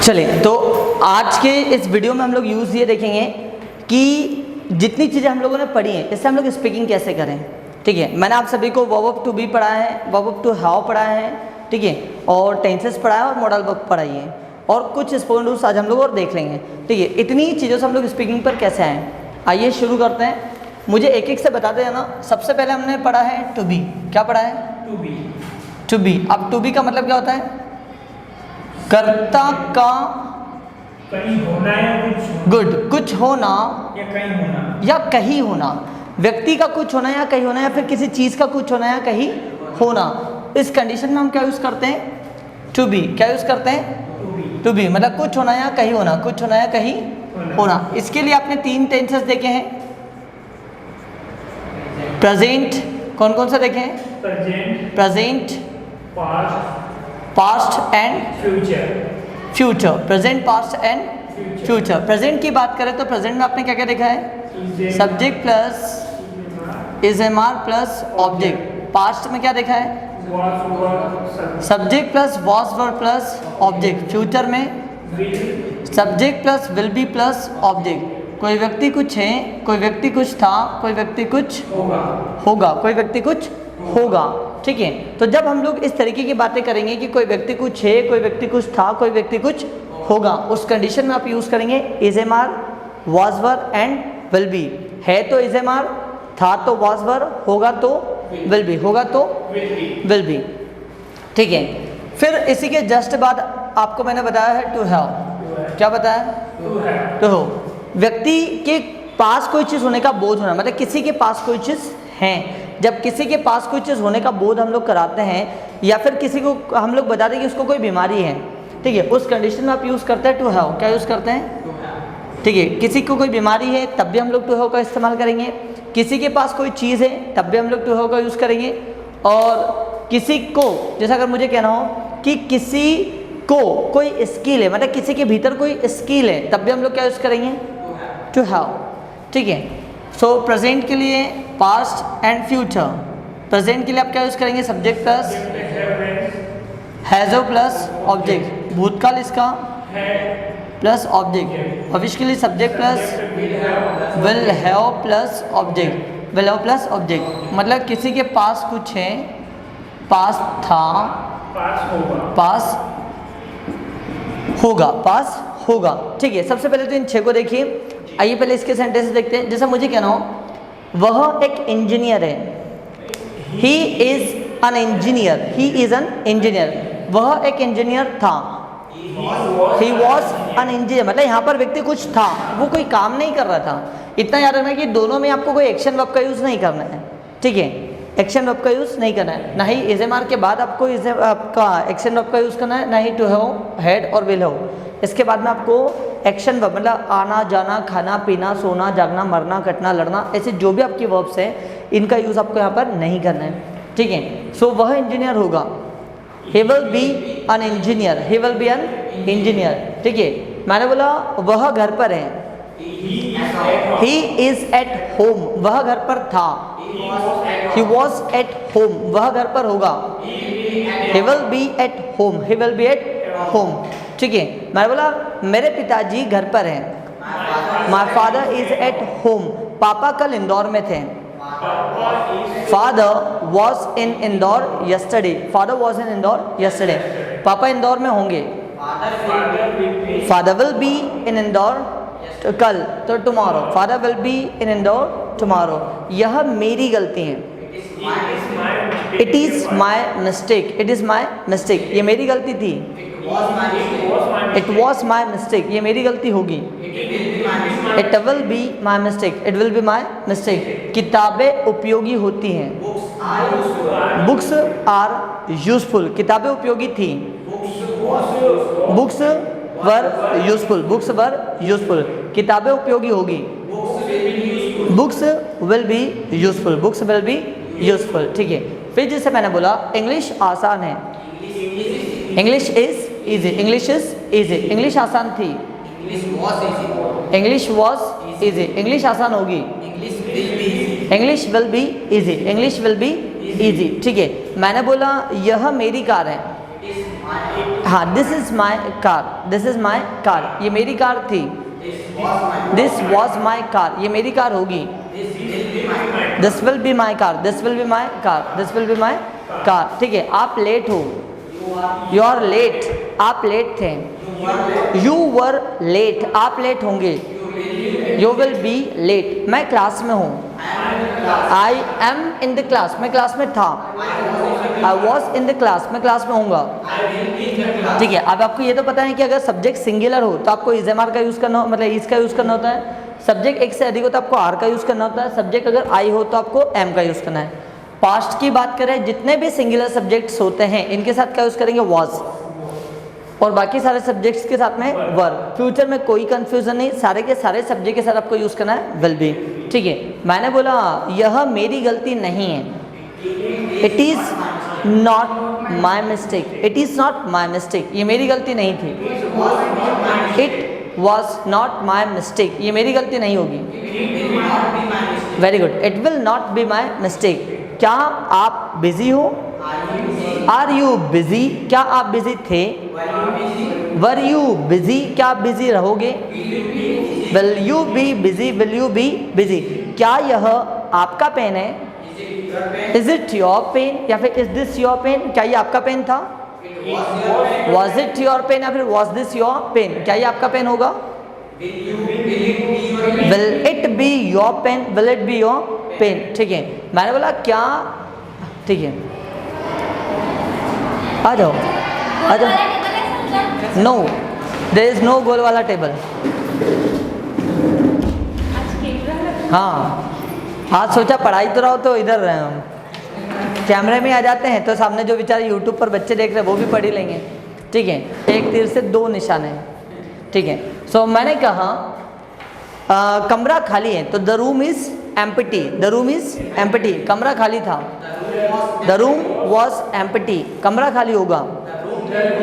चलिए, तो आज के इस वीडियो में हम लोग यूज़ ये देखेंगे कि जितनी चीज़ें हम लोगों ने पढ़ी हैं इससे हम लोग स्पीकिंग कैसे करें। ठीक है, मैंने आप सभी को वर्ब टू बी पढ़ा है, वर्ब टू हैव पढ़ा है, ठीक है, और टेंसेस पढ़ा है और मॉडल वर्ब पढ़ाई है, और कुछ स्पोकन रूल्स आज हम लोग और देख लेंगे। ठीक है, इतनी चीज़ों से हम लोग स्पीकिंग पर कैसे आएँ। आइए शुरू करते हैं। मुझे एक एक से बताते जाना। सबसे पहले हमने पढ़ा है टू बी। क्या पढ़ा है? To be. To be. अब टू बी का मतलब क्या होता है? कर्ता का कहीं होना या कुछ गुड, कुछ होना या कहीं होना या कहीं होना, व्यक्ति का कुछ होना या कहीं होना, या फिर किसी चीज़ का कुछ होना या कहीं होना। इस कंडीशन में हम क्या यूज़ करते हैं? To be. क्या यूज़ करते हैं? टू बी मतलब कुछ होना या कहीं होना, कुछ होना या कहीं होना। इसके लिए आपने तीन टेंसेस देखे हैं। प्रेजेंट, कौन कौन सा देखे हैं? Present, past and future. Present, past and future. Present की बात करें तो प्रेजेंट में आपने क्या क्या देखा है? Subject plus is am are plus object. Past में क्या देखा है? Subject plus was verb plus object. Future में subject plus will be plus object. कोई व्यक्ति कुछ है, कोई व्यक्ति कुछ था, कोई व्यक्ति कुछ होगा, कोई व्यक्ति कुछ होगा। ठीक है, तो जब हम लोग इस तरीके की बातें करेंगे कि कोई व्यक्ति कुछ है, कोई व्यक्ति कुछ था, कोई व्यक्ति कुछ होगा, उस कंडीशन में आप यूज़ करेंगे is am are, was verb and will be. है तो इज एम आर, था तो वॉज वर्ब, होगा तो विल बी, होगा तो विल बी। ठीक है, फिर इसी के जस्ट बाद आपको मैंने बताया है टू हैव। क्या बताया? To have. व्यक्ति के पास कोई चीज़ होने का बोध होना, मतलब किसी के पास कोई चीज़ है। जब किसी के पास कोई चीज़ होने का बोध हम लोग कराते हैं, या फिर किसी को हम लोग बताते हैं कि उसको कोई बीमारी है, ठीक है, उस कंडीशन में आप यूज़ करते हैं टू हैव। क्या यूज़ करते हैं? ठीक है, किसी को कोई बीमारी है तब भी हम लोग टू हैव का इस्तेमाल करेंगे। किसी के पास कोई चीज़ है तब भी हम लोग टू हैव का यूज़ करेंगे। और किसी को, जैसा अगर मुझे कहना हो कि किसी को कोई स्किल है, मतलब किसी के भीतर कोई स्किल है, तब भी हम लोग क्या यूज़ करेंगे? To have. ठीक है, सो प्रेजेंट के लिए पास्ट एंड फ्यूचर। प्रेजेंट के लिए आप क्या यूज़ करेंगे? Subject plus has plus object. भूतकाल इसका प्लस ऑब्जेक्ट। भविष्य के लिए subject plus will have plus object. Will have plus object मतलब किसी के पास कुछ है, पास था, पास होगा, पास होगा। ठीक है, सबसे पहले तो इन 6 को देखिए। आइए पहले इसके सेंटेंस देखते हैं। जैसा मुझे कहना हो, वह एक इंजीनियर है। He is an engineer. He is an engineer. वह एक इंजीनियर था। ही वॉज एन इंजीनियर मतलब यहाँ पर व्यक्ति कुछ था, वो कोई काम नहीं कर रहा था। इतना याद रखना कि दोनों में आपको कोई एक्शन वर्ब का यूज़ नहीं करना है। ठीक है, एक्शन वर्ब का यूज़ नहीं करना है। ना ही इज एम आर के बाद आपको आपका एक्शन वर्ब का यूज़ करना है, ना ही टू हैव, हैड और विल हैव। इसके बाद में आपको एक्शन वर्ब मतलब आना जाना, खाना पीना, सोना जागना, मरना कटना, लड़ना, ऐसे जो भी आपके वर्ब्स हैं इनका यूज़ आपको यहाँ पर नहीं करना है। ठीक है, सो वह इंजीनियर होगा। He will be an engineer. He will be an engineer. ठीक है, मैंने बोला वह घर पर है। He is at home. वह घर पर था। He was at home. वह घर पर होगा। He will be at home. He will be at home. ठीक है, मैंने बोला मेरे पिताजी घर पर हैं। My father is at home. पापा कल इंदौर में थे। Father was in Indore yesterday. Father was in Indore yesterday. पापा इंदौर में होंगे। Father will be in Indore कल, तो tomorrow. Father will be in Indore tomorrow. यह मेरी गलती है। It is my mistake. It is my mistake. ये मेरी गलती थी। It was my mistake. ये मेरी गलती होगी। It will be my mistake. It will be my mistake. किताबें उपयोगी होती हैं। Books are useful. किताबें उपयोगी थी। बुक्स वर यूजफुल। बुक्स वर यूजफुल। किताबें उपयोगी होगी। Books will be useful. Books will be useful. ठीक है, फिर जैसे मैंने बोला इंग्लिश आसान है। English is easy. English is easy. English आसान थी। English was easy. इंग्लिश आसान होगी। English will be easy. English will be easy. ठीक है, मैंने बोला यह मेरी कार है। हाँ, this is my car, this is my car, ये मेरी कार थी। दिस वॉज माई कार, ये मेरी कार होगी। This will be my car, this will be my car, this will be my car. ठीक है, आप लेट हो, यू आर लेट, आप लेट थे। यू वर लेट, आप लेट होंगे। यू विल बी लेट, मैं क्लास में हूँ। I am in the class, मैं क्लास में था। I was in the class, मैं क्लास में हूँगा। ठीक है, अब आपको ये तो पता है कि अगर सब्जेक्ट सिंगुलर हो तो आपको इज एम आर का यूज़ करना हो, मतलब इज का यूज़ करना होता है। सब्जेक्ट एक से अधिक हो तो आपको आर का यूज़ करना होता है। सब्जेक्ट अगर आई हो तो आपको एम का यूज़ करना है। पास्ट की बात करें, जितने भी सिंगुलर सब्जेक्ट्स होते हैं इनके साथ क्या यूज़ करेंगे, वॉज, और बाकी सारे सब्जेक्ट्स के साथ में वर। फ्यूचर में कोई कंफ्यूजन नहीं, सारे के सारे सब्जेक्ट के साथ आपको यूज़ करना है विल बी। ठीक है, मैंने बोला यह मेरी गलती नहीं है। It is not my mistake, it is not my mistake, ये मेरी गलती नहीं थी। It was not my mistake, ये मेरी गलती नहीं होगी। Very good, it will not B my mistake. क्या आप बिजी हो, आर यू बिजी, क्या आप बिजी थे। वर यू बिजी, क्या आप बिजी रहोगे। Will you be busy, will you be busy. क्या यह आपका पेन है। इज इट योर पेन, या फिर इज दिस योर पेन, क्या ये आपका पेन था। वॉज इट योर पेन, या फिर वॉज दिस योर पेन, क्या ये आपका पेन होगा। Will it be your pen, will it be your pen. ठीक है, मैंने बोला क्या, ठीक है, आ जाओ आ जाओ। नो, देयर इज नो गोल वाला टेबल। हाँ, आज सोचा पढ़ाई तो रहो तो इधर रहे हम, कैमरे में आ जाते हैं तो सामने जो बेचारे यूट्यूब पर बच्चे देख रहे हैं वो भी पढ़ ही लेंगे। ठीक है, एक तीर से दो निशाने। ठीक है, सो मैंने कहा कमरा खाली है, तो the room is empty, the room is empty, कमरा खाली था। द रूम वॉज एम्प्टी, कमरा खाली होगा।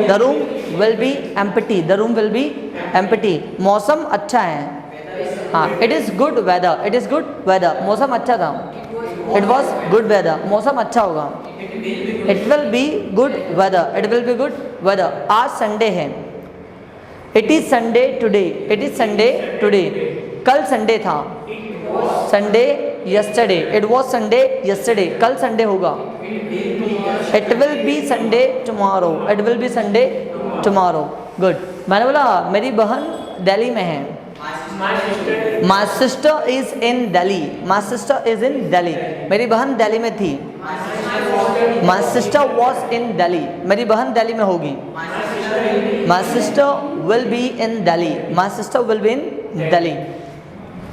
The room will be empty, the room will be empty. मौसम अच्छा है, हाँ, it is good weather, it is good weather, मौसम अच्छा था। इट वॉज गुड वेदर, मौसम अच्छा होगा। It will be good weather, it will be good weather. आज संडे है। It is Sunday today, it is Sunday today, कल Sunday था। Sunday yesterday, it was Sunday yesterday, कल संडे होगा। It will be Sunday tomorrow, it will be Sunday tomorrow. Good, मैंने बोला मेरी बहन दिल्ली में है। My sister is in Delhi, my sister is in Delhi, मेरी बहन दिल्ली में थी। My sister was in Delhi, मेरी बहन दिल्ली में होगी। My sister will be in Delhi, my sister will be in Delhi.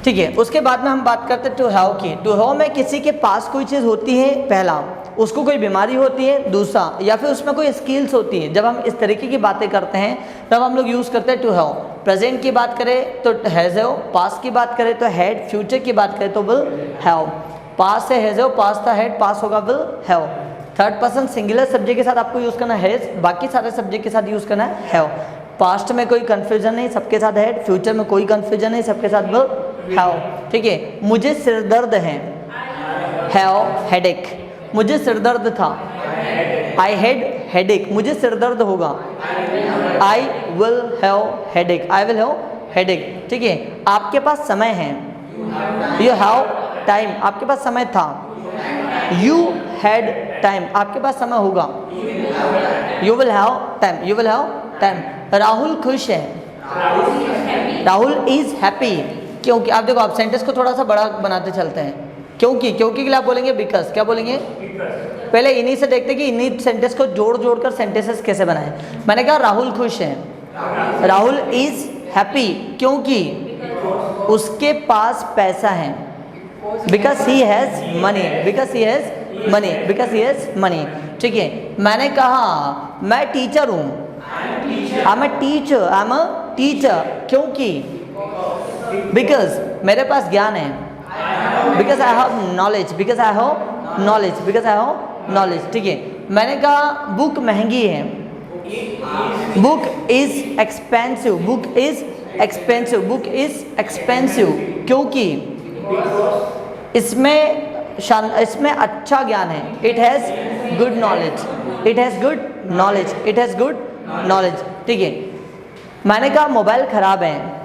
ठीक है, उसके बाद में हम बात करते हैं टू हैव की। टू हैव में किसी के पास कोई चीज़ होती है, पहला उसको कोई बीमारी होती है, दूसरा या फिर उसमें कोई स्किल्स होती है। जब हम इस तरीके की बातें करते हैं तब हम लोग यूज़ करते हैं टू हैव। प्रेजेंट की बात करें तो हैज़ हैव, पास्ट की बात करें तो हैड, फ्यूचर की बात करें तो विल हैव। पास्ट से हैज़ हैव, पास्ट था हैड, पास होगा will have. Third person singular subject के साथ आपको यूज़ करना है हैज़, बाकी सारे सब्जेक्ट के साथ यूज़ करना है हैव। पास्ट में कोई कन्फ्यूजन नहीं, सबके साथ हैड। फ्यूचर में कोई कन्फ्यूजन नहीं, सबके साथ विल हैव। ठीक है, मुझे सिर दर्द है, हैव हेडेक, मुझे सिर दर्द था। आई हैड हेडेक, मुझे सिर दर्द होगा। I will have headache, I will have headache. ठीक है, आपके पास समय है, यू हैव टाइम, आपके पास समय था। यू हैड टाइम, आपके पास समय होगा। You will have time, you will have time. Rahul खुश है, राहुल इज हैप्पी, क्योंकि आप देखो, आप सेंटेंस को थोड़ा सा बड़ा बनाते चलते हैं। क्योंकि, क्योंकि के लिए आप बोलेंगे बिकॉज, क्या बोलेंगे। पहले इन्हीं से देखते कि इन्हीं सेंटेंस को जोड़ जोड़ कर सेंटेंसेस कैसे बनाएं। मैंने कहा राहुल खुश है, राहुल इज हैप्पी, क्योंकि उसके पास पैसा है। Because he has money, because he has money, because he has money. ठीक है, मैंने कहा मैं टीचर हूँ, I am a teacher, I am a teacher, क्योंकि बिकॉज मेरे पास ज्ञान है। Because I have knowledge, because I have knowledge, because I have knowledge. ठीक है, मैंने कहा बुक महंगी है, book is expensive, book is expensive, book is expensive, क्योंकि इसमें अच्छा ज्ञान है। It has good knowledge, it has good knowledge, it has good knowledge. ठीक है, मैंने कहा मोबाइल खराब है,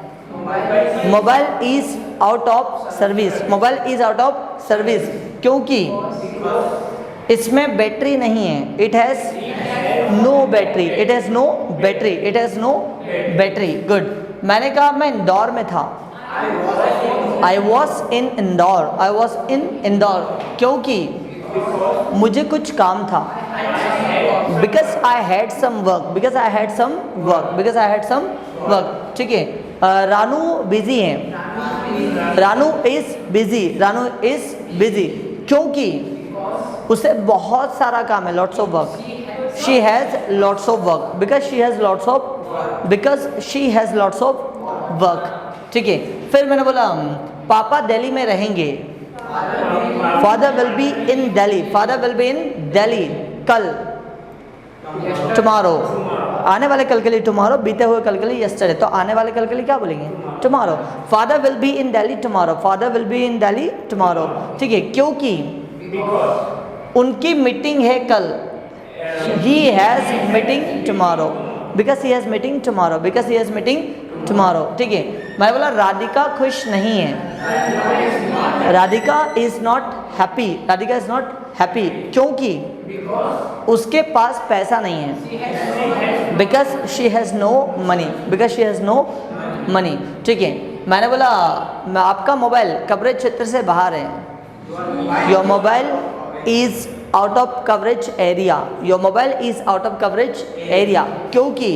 mobile is out of service, mobile is out of service क्योंकि इसमें बैटरी नहीं है, it has no battery, it has no battery, it has no battery. Good. मैंने कहा मैं इंदौर में था, I was in Indore, I was in Indore क्योंकि मुझे कुछ काम था, because I had some work, because I had some work, because I had some work. ठीक है, रानू बिजी है, Ranu is busy, Ranu is busy क्योंकि उसे बहुत सारा काम है, lots of work, she has lots of work, because she has lots of, because she has lots of work. ठीक है, फिर मैंने बोला पापा दिल्ली में रहेंगे, father will be in Delhi, father will be in Delhi कल, टुमारो, आने वाले कल के लिए टुमारो, बीते हुए कल के लिए यस्टरडे, तो आने वाले कल के लिए क्या बोलेंगे, tomorrow. Father will be in Delhi tomorrow, father will be in Delhi tomorrow. ठीक है, क्योंकि उनकी मीटिंग है कल, he has meeting tomorrow, because he has meeting tomorrow, because he has meeting tomorrow. ठीक है, मैं बोला राधिका खुश नहीं है, Radhika is not happy, Radhika is not happy क्योंकि उसके पास पैसा नहीं है, because she has no money, because she has no money. ठीक है, मैंने बोला आपका मोबाइल कवरेज क्षेत्र से बाहर है, your mobile is out of coverage area, your mobile is out of coverage area क्योंकि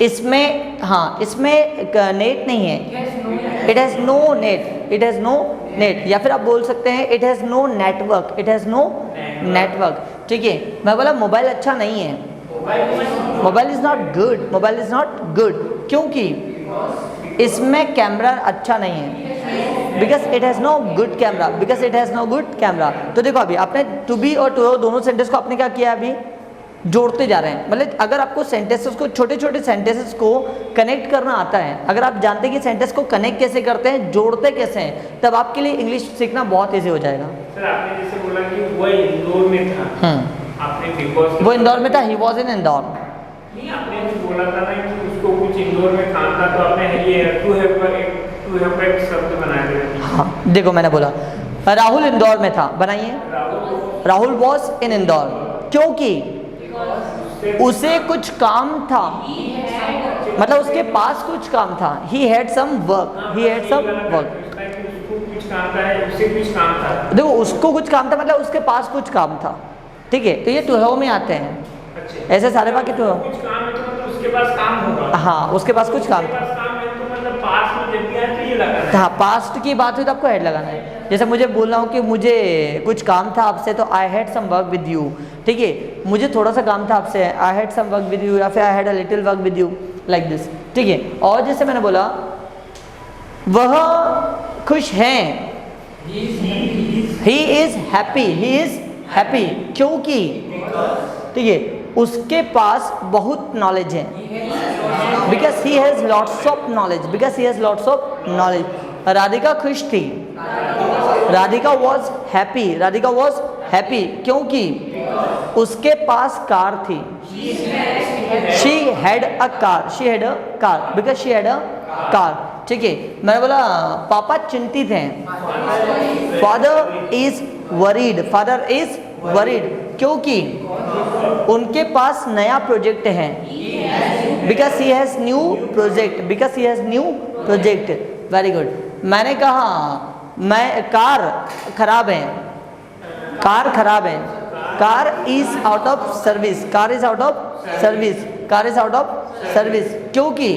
इसमें, हाँ इसमें नेट नहीं है, it has no net, it has no net, या फिर आप बोल सकते हैं it has no network, it has no network. ठीक है, मैं बोला मोबाइल अच्छा नहीं है, mobile is not good, mobile is not good क्योंकि इसमें कैमरा अच्छा नहीं है, because it has no good camera, because it has no good camera. तो देखो अभी आपने टू बी और टू दोनों सेंटेंस को आपने क्या किया, अभी जोड़ते जा रहे हैं। मतलब अगर आपको सेंटेंसेस को, छोटे छोटे सेंटेंसेस को कनेक्ट करना आता है, अगर आप जानते हैं कि सेंटेंस को कनेक्ट कैसे करते हैं, जोड़ते कैसे हैं, तब आपके लिए इंग्लिश सीखना बहुत ईजी हो जाएगा। सर आपने जैसे बोला कि वो इंदौर में था, आपने बिकॉज वो इंदौर में था, ही वॉज इन इंदौर। नहीं, आपने जो बोला था ना कि उसको कुछ इंदौर में काम था, तो आपने ये टू हैव का एक शब्द बना दिया। हाँ देखो मैंने बोला राहुल इंदौर में था, बनाइए राहुल वॉज इन इंदौर क्योंकि उसे कुछ काम था, मतलब उसके पास कुछ काम था, he had some work, he had some work. कुछ काम था, उसे कुछ काम था, देखो उसको कुछ काम था मतलब उसके पास कुछ काम था। ठीक है, तो ये टू हैव में आते हैं। अच्छा, ऐसे सारे वाक्य टू हैव, कुछ काम है तो मतलब उसके पास काम होगा। हाँ उसके पास कुछ काम था, काम है तो मतलब पास में जब भी आए तो ये लगाना है। हाँ पास्ट की बात हुई तो आपको हेड लगाना है। जैसे मुझे बोलना हो कि मुझे कुछ काम था आपसे, तो I had some work with you. ठीक है, मुझे थोड़ा सा काम था आपसे, I had some work with you, या फिर I had a little work with you, like this. ठीक है, और जैसे मैंने बोला वह खुश हैं, he is happy, he is happy क्योंकि, ठीक है, उसके पास बहुत नॉलेज है, because he has lots of knowledge, because he has lots of knowledge. Radhika खुश थी, Radhika was happy, Radhika was happy क्योंकि उसके पास कार थी, she had a car, she had a car, because she had a car. ठीक है, मैंने बोला पापा चिंतित हैं, father is worried, father is worried क्योंकि उनके पास नया प्रोजेक्ट है, because he has new project, because he has new project. Very good. मैंने कहा मैं कार खराब है, कार खराब है, car is out of service, car is out of service, car is out of service क्योंकि,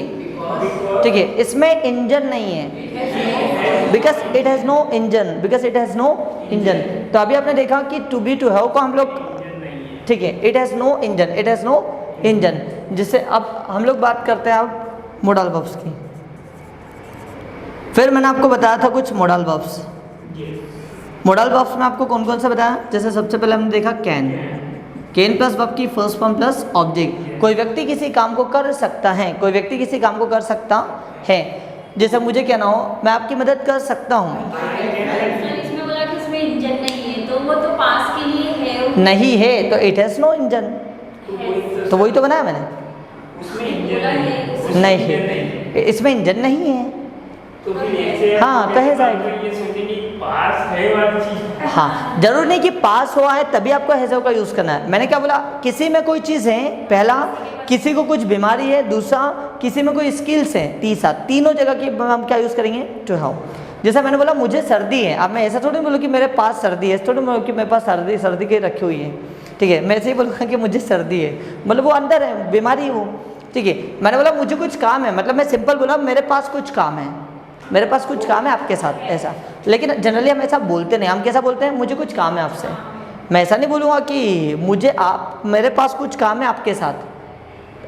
ठीक है, इसमें इंजन नहीं है, because it has no engine, because it has no engine. तो अभी आपने देखा कि टू बी टू हैव को हम लोग, ठीक है, it has no engine, it has no engine. जिससे अब हम लोग बात करते हैं अब मोडल वर्ब्स की। फिर मैंने आपको बताया था कुछ मॉडल वर्ब्स। मॉडल वर्ब्स में आपको कौन कौन सा बताया, जैसे सबसे पहले हमने देखा कैन, कैन प्लस वर्ब की फर्स्ट फॉर्म प्लस ऑब्जेक्ट। कोई व्यक्ति किसी काम को कर सकता है, कोई व्यक्ति किसी काम को कर सकता है। जैसे मुझे कहना हो मैं आपकी मदद कर सकता हूँ, इसमें बोला कि इसमें इंजन नहीं है, तो वो तो पास के लिए है, नहीं है तो इट हैज़ नो इंजन, तो वही तो बनाया मैंने। उसमें इंजन नहीं, नहीं, इसमें इंजन नहीं है। तो फिर ऐसे हाँ, कहे जाएगा। ये सोचेंगे पास है वाली चीज। हाँ, जरूर नहीं कि पास हुआ है तभी आपको हैज़ का यूज़ करना है। मैंने क्या बोला, किसी में कोई चीज़ है, पहला किसी को कुछ बीमारी है, दूसरा किसी में कोई स्किल्स है, तीसरा, तीनों जगह की हम क्या यूज़ करेंगे, टू हैव। जैसा मैंने बोला मुझे सर्दी है, अब मैं ऐसा थोड़ी बोलूँ कि मेरे पास सर्दी है, ऐसा थोड़ी बोलूँ कि मेरे पास सर्दी की रखी हुई है, ठीक है। मैं ऐसे ही बोलूँगा कि मुझे सर्दी है, मतलब वो अंदर है, बीमारी है वो, ठीक है। मैंने बोला मुझे कुछ काम है, मतलब मैं सिंपल बोला मेरे पास कुछ काम है, मेरे पास कुछ काम है आपके साथ, ऐसा। लेकिन जनरली हम ऐसा बोलते नहीं, हम कैसा बोलते हैं, मुझे कुछ काम है आपसे। मैं ऐसा नहीं बोलूँगा कि मुझे आप, मेरे पास कुछ काम है आपके साथ,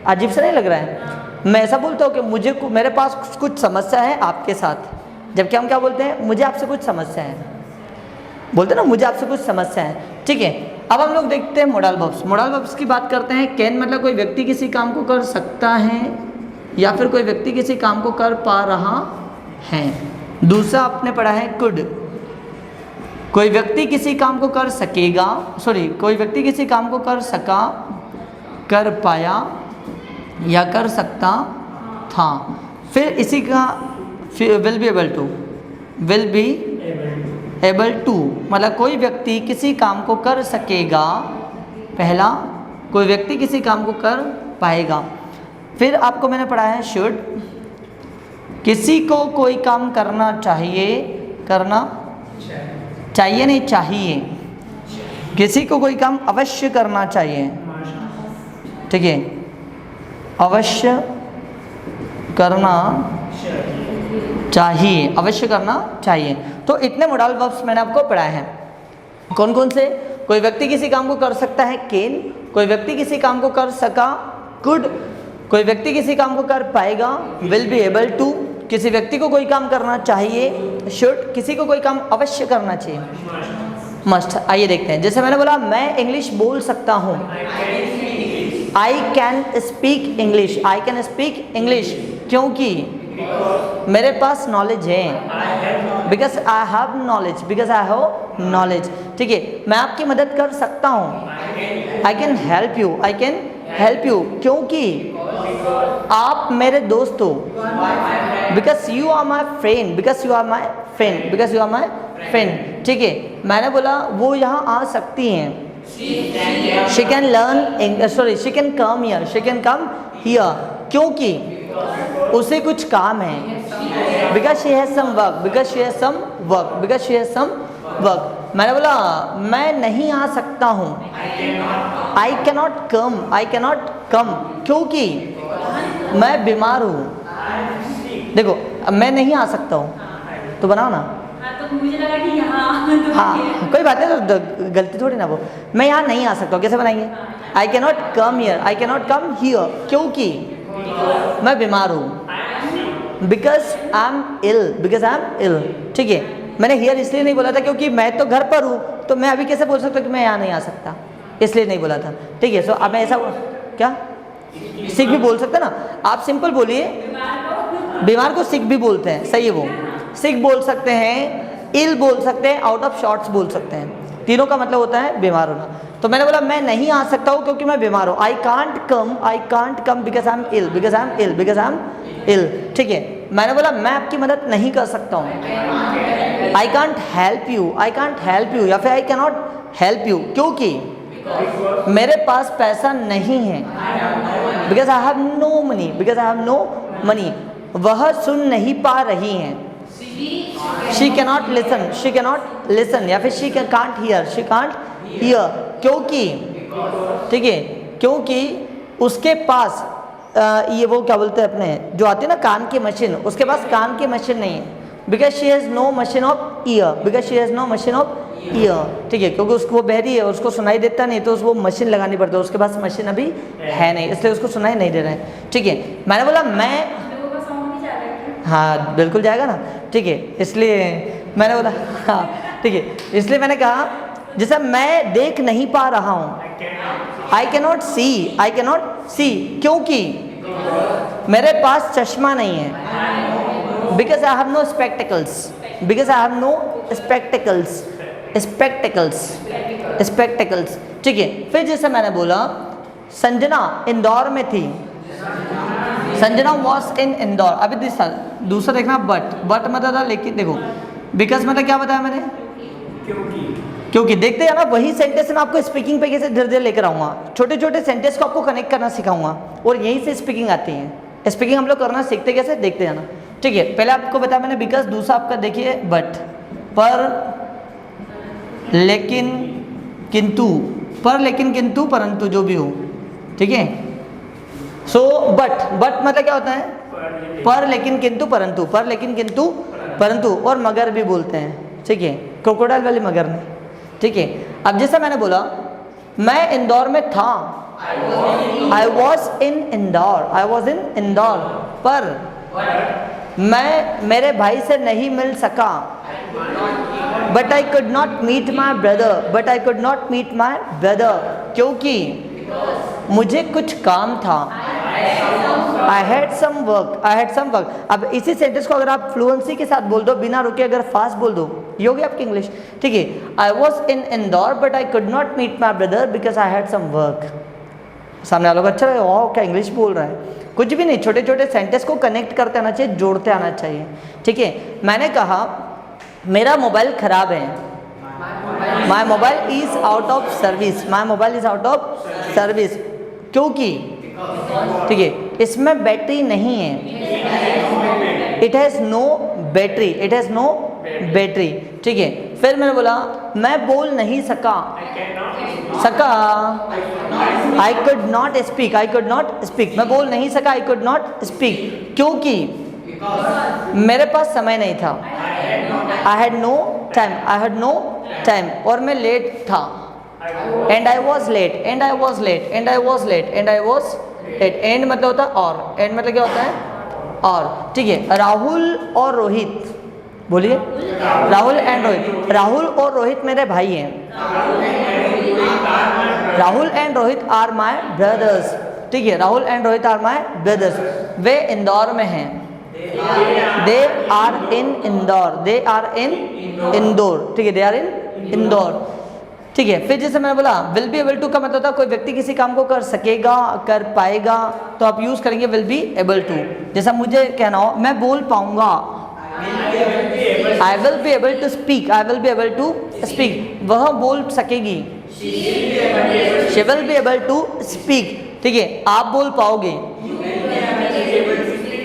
अजीब सा नहीं लग रहा है। मैं ऐसा बोलता हूँ कि मेरे पास कुछ समस्या है आपके साथ, जबकि हम क्या बोलते हैं, मुझे आपसे कुछ समस्या है, बोलते ना मुझे आपसे कुछ समस्या है, ठीक है। अब हम लोग देखते हैं मोडल वर्ब्स। मोडल वर्ब्स की बात करते हैं। कैन मतलब कोई व्यक्ति किसी काम को कर सकता है या फिर कोई व्यक्ति किसी काम को कर पा रहा है। दूसरा आपने पढ़ा है कुड, कोई व्यक्ति किसी काम को कर सकेगा, सॉरी, कोई व्यक्ति किसी काम को कर सका, कर पाया या कर सकता था। फिर इसी का will be able to, will be able to मतलब कोई व्यक्ति किसी काम को कर सकेगा, पहला कोई व्यक्ति किसी काम को कर पाएगा। फिर आपको मैंने पढ़ा है शुड, किसी को कोई काम करना चाहिए, करना चाहिए नहीं चाहिए, किसी को कोई काम अवश्य करना चाहिए, ठीक है, अवश्य करना चाहिए, अवश्य करना चाहिए। तो इतने मोडल वर्ब्स मैंने आपको पढ़ाए हैं। कौन कौन से, कोई व्यक्ति किसी काम को कर सकता है कैन, कोई व्यक्ति किसी काम को कर सका कुड, कोई व्यक्ति किसी काम को कर पाएगा विल बी एबल टू, किसी व्यक्ति को कोई काम करना चाहिए शुड, किसी को कोई काम अवश्य करना चाहिए मस्ट। आइए देखते हैं। जैसे मैंने बोला मैं इंग्लिश बोल सकता हूँ, I can speak English, I can speak English, क्योंकि मेरे पास नॉलेज है, because I have knowledge, because I have knowledge, ठीक है। मैं आपकी मदद कर सकता हूँ, I can help you, I can help you, क्योंकि आप मेरे दोस्त हो, because you are my friend, because you are my friend, because you are my friend, ठीक है। मैंने बोला वो यहाँ आ सकती हैं, she can learn, sorry she can come here, she can come here, क्योंकि उसे कुछ काम है, because she has some work, because she has some work, because she has some work. मैंने बोला मैं नहीं आ सकता हूँ, आई कैनॉट कम, आई कैनॉट कम, क्योंकि मैं बीमार हूँ। देखो अब मैं नहीं आ सकता हूँ तो बनाओ ना। तो मुझे लगा कि यहाँ हाँ कोई बात नहीं, तो गलती थोड़ी ना वो, मैं यहाँ नहीं आ सकता हूँ, कैसे बनाएंगे, I cannot come here, I cannot come here, क्योंकि मैं बीमार हूँ, because I am ill, because I am ill, ठीक है। मैंने हियर इसलिए नहीं बोला था क्योंकि मैं तो घर पर हूँ, तो मैं अभी कैसे बोल सकता हूँ कि मैं यहाँ नहीं आ सकता, इसलिए नहीं बोला था, ठीक है। सो अब मैं ऐसा क्या सिक भी बोल सकते ना, आप सिंपल बोलिए, बीमार को सिक भी बोलते हैं, सही है, वो सिक बोल सकते हैं, इल बोल सकते हैं, आउट ऑफ शॉर्ट्स बोल सकते हैं, तीनों का मतलब होता है बीमार होना। तो मैंने बोला मैं नहीं आ सकता हूँ क्योंकि मैं बीमार हूँ, I can't come because I am ill, because I am ill, because I am ill, ठीक है। मैंने बोला मैं आपकी मदद नहीं कर सकता हूँ, I can't help you, I can't help you, या फिर आई कैनॉट हेल्प यू, क्योंकि मेरे पास पैसा नहीं है, because I have no money, because I have no money. वह सुन नहीं पा रही हैं, she cannot listen, she cannot listen, या फिर she can't hear, she can't hear, क्योंकि, ठीक है, क्योंकि उसके पास ये वो क्या बोलते हैं अपने जो आती है ना कान की मशीन, उसके पास कान की मशीन नहीं है, because she has no machine of ear, because she has no machine of ear, ठीक है, क्योंकि उसको वो बहरी है, उसको सुनाई देता नहीं, तो उसको मशीन लगानी पड़ती है, उसके पास मशीन अभी है नहीं, इसलिए उसको सुनाई नहीं दे रहा है, ठीक है। मैंने बोला मैं, हाँ बिल्कुल जाएगा ना, ठीक है, इसलिए मैंने बोला हाँ ठीक है, इसलिए मैंने कहा जैसे मैं देख नहीं पा रहा हूँ, I cannot see, I cannot see, क्योंकि मेरे पास चश्मा नहीं है, because I have no spectacles, because I have no spectacles, spectacles, spectacles, ठीक है। फिर जैसे मैंने बोला संजना इंदौर में थी, संजना वॉज इन इंदौर। अभी दूसरा देखना, बट मतलब था लेकिन, देखो बिकॉज मतलब क्या बताया मैंने, क्योंकि देखते हैं ना, वही सेंटेंस मैं आपको स्पीकिंग पे कैसे धीरे धीरे लेकर आऊँगा, छोटे छोटे सेंटेंस को आपको कनेक्ट करना सिखाऊंगा और यहीं से स्पीकिंग आती है। स्पीकिंग हम लोग करना सीखते कैसे, देखते जाना, ठीक है। पहले आपको बताया मैंने बिकॉज, दूसरा आपका देखिए बट, पर लेकिन किंतु, पर लेकिन किंतु परंतु जो भी हो, ठीक है। सो बट मतलब क्या होता है, पर लेकिन किंतु परंतु, पर लेकिन किंतु परंतु, और मगर भी बोलते हैं, ठीक है, क्रोकोडाइल वाली मगर नहीं, ठीक है। अब जैसा मैंने बोला मैं इंदौर में था, I was in Indore, I was in Indore, पर मैं मेरे भाई से नहीं मिल सका, but I could not meet my brother, but I could not meet my brother, क्योंकि मुझे कुछ काम था, I had some work, I had some work. अब इसी सेंटेंस को अगर आप फ्लुएंसी के साथ बोल दो, बिना रुके अगर फास्ट बोल दो, ये होगी आपकी इंग्लिश, ठीक है। I was in Indore but I could not meet my brother because I had some work. सामने वालों को अच्छा लगे, वाह क्या इंग्लिश बोल रहा है। कुछ भी नहीं, छोटे छोटे सेंटेंस को कनेक्ट करते आना चाहिए, जोड़ते आना चाहिए, ठीक है। मैंने कहा मेरा मोबाइल खराब है, my mobile is out of service, my mobile is out of service, क्योंकि, ठीक है, इसमें बैटरी नहीं है, it has no battery, it has no battery, ठीक है। फिर मैंने बोला मैं बोल नहीं सका, I could not speak, I could not speak, मैं बोल नहीं सका, आई कुड नॉट स्पीक, क्योंकि मेरे पास समय नहीं था, I had no time, I had no time, और मैं लेट था, and I was late, and I was late, and I was late, and I was late. And मतलब होता है और, एंड मतलब क्या होता है और, ठीक है। राहुल और रोहित, बोलिए, राहुल एंड रोहित, राहुल और रोहित मेरे भाई हैं, Rahul and Rohit are my brothers, ठीक है, Rahul and Rohit are my brothers, वे इंदौर में हैं, they are in Indore, they are in Indore, ठीक है, दे आर इन इंदौर, ठीक है। फिर जैसे मैंने बोला विल बी एबल टू का मतलब होता है कोई व्यक्ति किसी काम को कर सकेगा, कर पाएगा, तो आप यूज करेंगे विल बी एबल टू। जैसा मुझे कहना हो मैं बोल पाऊंगा, I will be able to speak, I will be able to speak, वह बोल सकेगी, she will be able to speak, ठीक है, आप बोल पाओगे,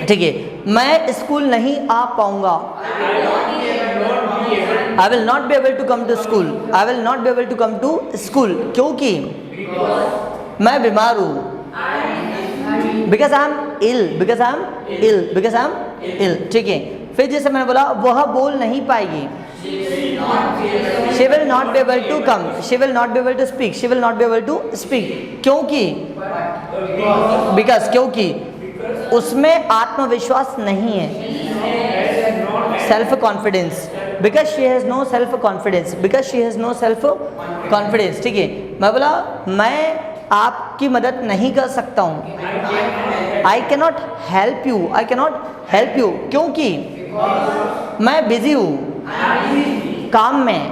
ठीक है। मैं स्कूल नहीं आ पाऊंगा, I will not be able to come to school, I will not be able to come to school, क्योंकि मैं बीमार हूँ, because I am ill, because I am ill, because I am ill, ठीक है। फिर जैसे मैंने बोला वह बोल नहीं पाएगी, she will not be able to come, she will not be able to speak, she will not be able to speak, क्योंकि, बिकॉज, क्योंकि उसमें आत्मविश्वास नहीं है, self confidence, because she has no self confidence, because she has no self confidence, ठीक है। मैं बोला मैं आपकी मदद नहीं कर सकता हूँ, I can not help you, I can not help you, क्योंकि मैं बिजी हूँ काम में,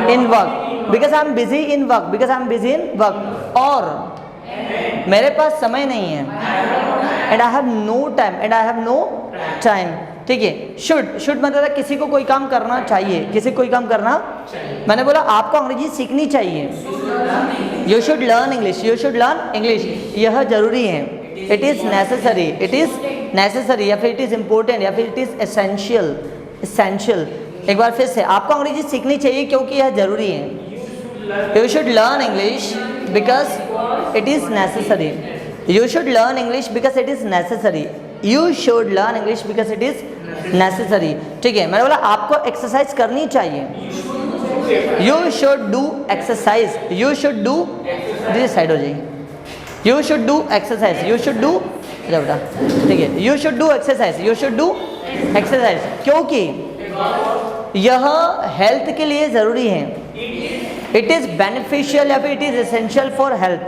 in work, because I am busy in work, because I am busy in work, और मेरे पास समय नहीं है, and I have no time, and I have no time, ठीक है। शुड मतलब है किसी को कोई काम करना चाहिए, किसी को कोई काम करना, मैंने बोला आपको अंग्रेजी सीखनी चाहिए, you should learn English, you should learn English, यह जरूरी है, it is necessary, it is necessary, या फिर इट इज़ इम्पोर्टेंट, या फिर इट इज़ एसेंशियल, एसेंशियल। एक बार फिर से, आपको अंग्रेजी सीखनी चाहिए क्योंकि यह जरूरी है, you should learn English because it is necessary, you should learn English because it is necessary, you should learn English because it is necessary, ठीक है। मैंने बोला आपको एक्सरसाइज करनी चाहिए, you should do exercise, you should do, this side हो जाइए, you should do exercise, you should do, बेटा ठीक है, you should do exercise, you should do exercise, क्योंकि यह हेल्थ के लिए ज़रूरी है, इट इज़ बेनिफिशियल, या फिर it is essential for health.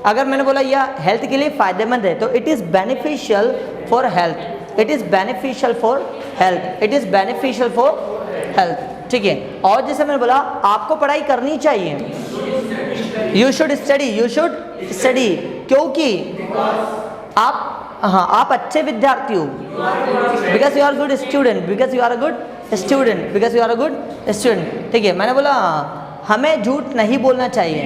अगर मैंने बोला यह हेल्थ के लिए फ़ायदेमंद है तो it is beneficial for health, it is beneficial for health, it is beneficial for health, ठीक है। और जैसे मैंने बोला आपको पढ़ाई करनी चाहिए, you should study, you should study, क्योंकि आप हाँ, आप अच्छे विद्यार्थी हो, because you are good student, because you are a good student, because you are a good student. ठीक है, मैंने बोला हमें झूठ नहीं बोलना चाहिए,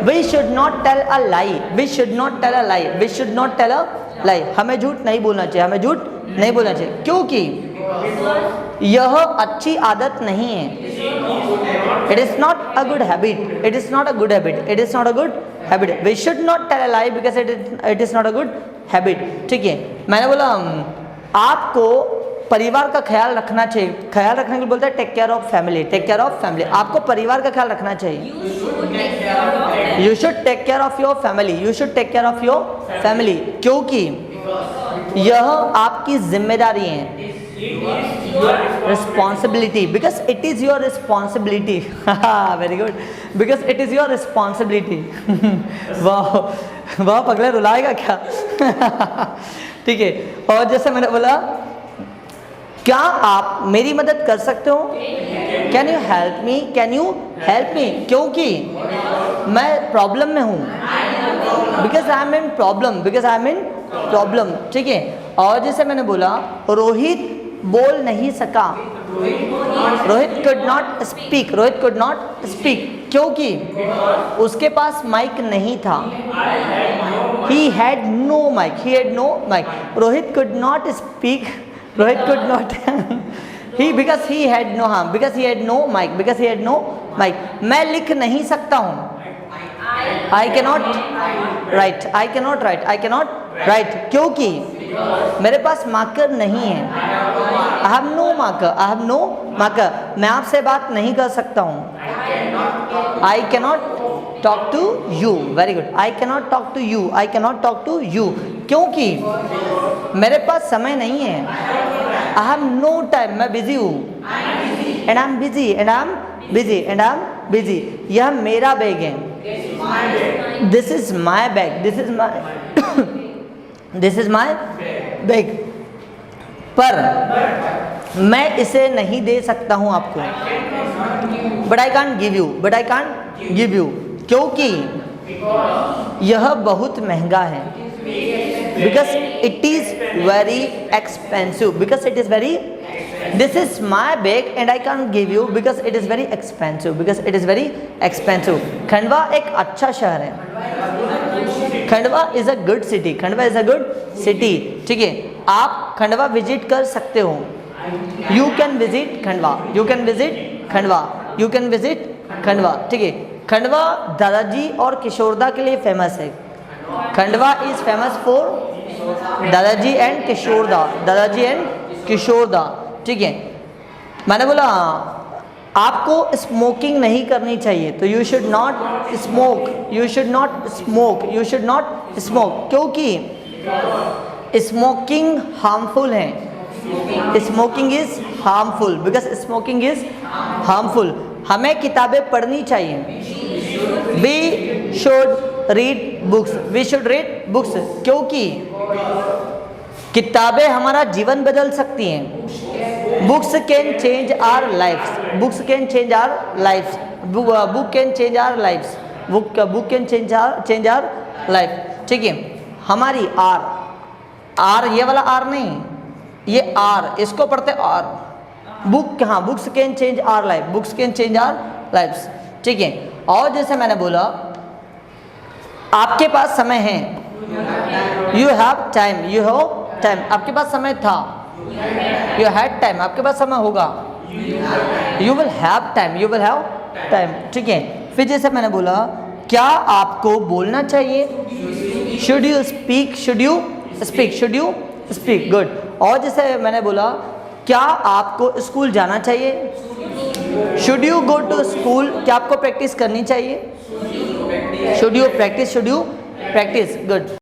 we should not tell a lie, we should not tell a lie, we should not tell a lie, हमें झूठ नहीं बोलना चाहिए, हमें झूठ नहीं बोलना चाहिए, क्योंकि यह अच्छी आदत नहीं है। It is not a good habit, it is not a good habit, it is not a good habit, we should not tell a lie because it is not a good habit. ठीक है, मैंने बोला आपको परिवार का ख्याल रखना चाहिए, ख्याल रखने के लिए बोलते हैं take care of family, take care of family, आपको परिवार का ख्याल रखना चाहिए, you should take care of your family, you should take care of your family, क्योंकि यह आपकी जिम्मेदारी है, responsibility, because it is your responsibility, very good, because it is your responsibility. वाह वाह, पगले रुलाएगा क्या? ठीक है, और जैसे मैंने बोला क्या आप मेरी मदद कर सकते हो, can you help me, can you help me, क्योंकि मैं प्रॉब्लम में हूँ, because I M in problem, because I M in problem. ठीक है, और जैसे मैंने बोला रोहित बोल नहीं सका, Rohit could not speak, Rohit could not speak, क्योंकि उसके पास माइक नहीं था, he had no mic, he had no mic, Rohit could not speak, Rohit could not he because he had no, हाँ, because he had no mic, because he had no mic. मैं लिख नहीं सकता हूँ, I can not write, I can not write, I can not write, क्योंकि मेरे पास marker नहीं है, I have no marker, I have no marker, मैं आपसे बात नहीं कर सकता हूँ, I can not talk to you, very good, I can not talk to you, I can not talk to you, क्योंकि मेरे पास समय नहीं है, आई हैव नो टाइम, मैं बिजी हूँ, and I am busy, and I am busy, and I am busy, यह मेरा बैग है, this is my bag, this is my this is my bag, पर मैं इसे नहीं दे सकता हूँ आपको, but I can't give you, but I can't give you, क्योंकि यह बहुत महंगा है, because it is very expensive, because it is very, this is my bag and I can't give you because it is very expensive, because it is very expensive. Khandwa एक अच्छा शहर है, Khandwa is a good city, Khandwa is a good city. ठीक है, आप Khandwa visit कर सकते हो, you can visit Khandwa, you can visit Khandwa, you can visit Khandwa. ठीक है, खंडवा दादाजी और किशोरदा के लिए फेमस है, खंडवा इज फेमस फॉर दादाजी एंड किशोरदा, दादाजी एंड किशोरदा। ठीक है, मैंने बोला आपको स्मोकिंग नहीं करनी चाहिए, तो you should not smoke, you should not smoke, you should not smoke, क्योंकि स्मोकिंग हार्मफुल है, smoking is harmful, because smoking is harmful. हमें किताबें पढ़नी चाहिए, we should read books, we should read books, क्योंकि किताबें हमारा जीवन बदल सकती हैं, books can change our lifes, books can change our lifes, book can change our lifes, book can change our life. ठीक है, हमारी आर, आर ये वाला आर नहीं, ये आर, इसको पढ़ते आर, बुक, हाँ, books can change our life, books can change our lifes. ठीक है, और जैसे मैंने बोला आपके पास समय है, you have time, you have time, आपके पास समय था, यू हैड टाइम, आपके पास समय होगा, you will have time, you will have time. ठीक है, फिर जैसे मैंने बोला क्या आपको बोलना चाहिए, should you speak, should you speak, should you speak, good. और जैसे मैंने बोला क्या आपको स्कूल जाना चाहिए, should you go to school, क्या आपको प्रैक्टिस करनी चाहिए, should you practice, should you practice, good.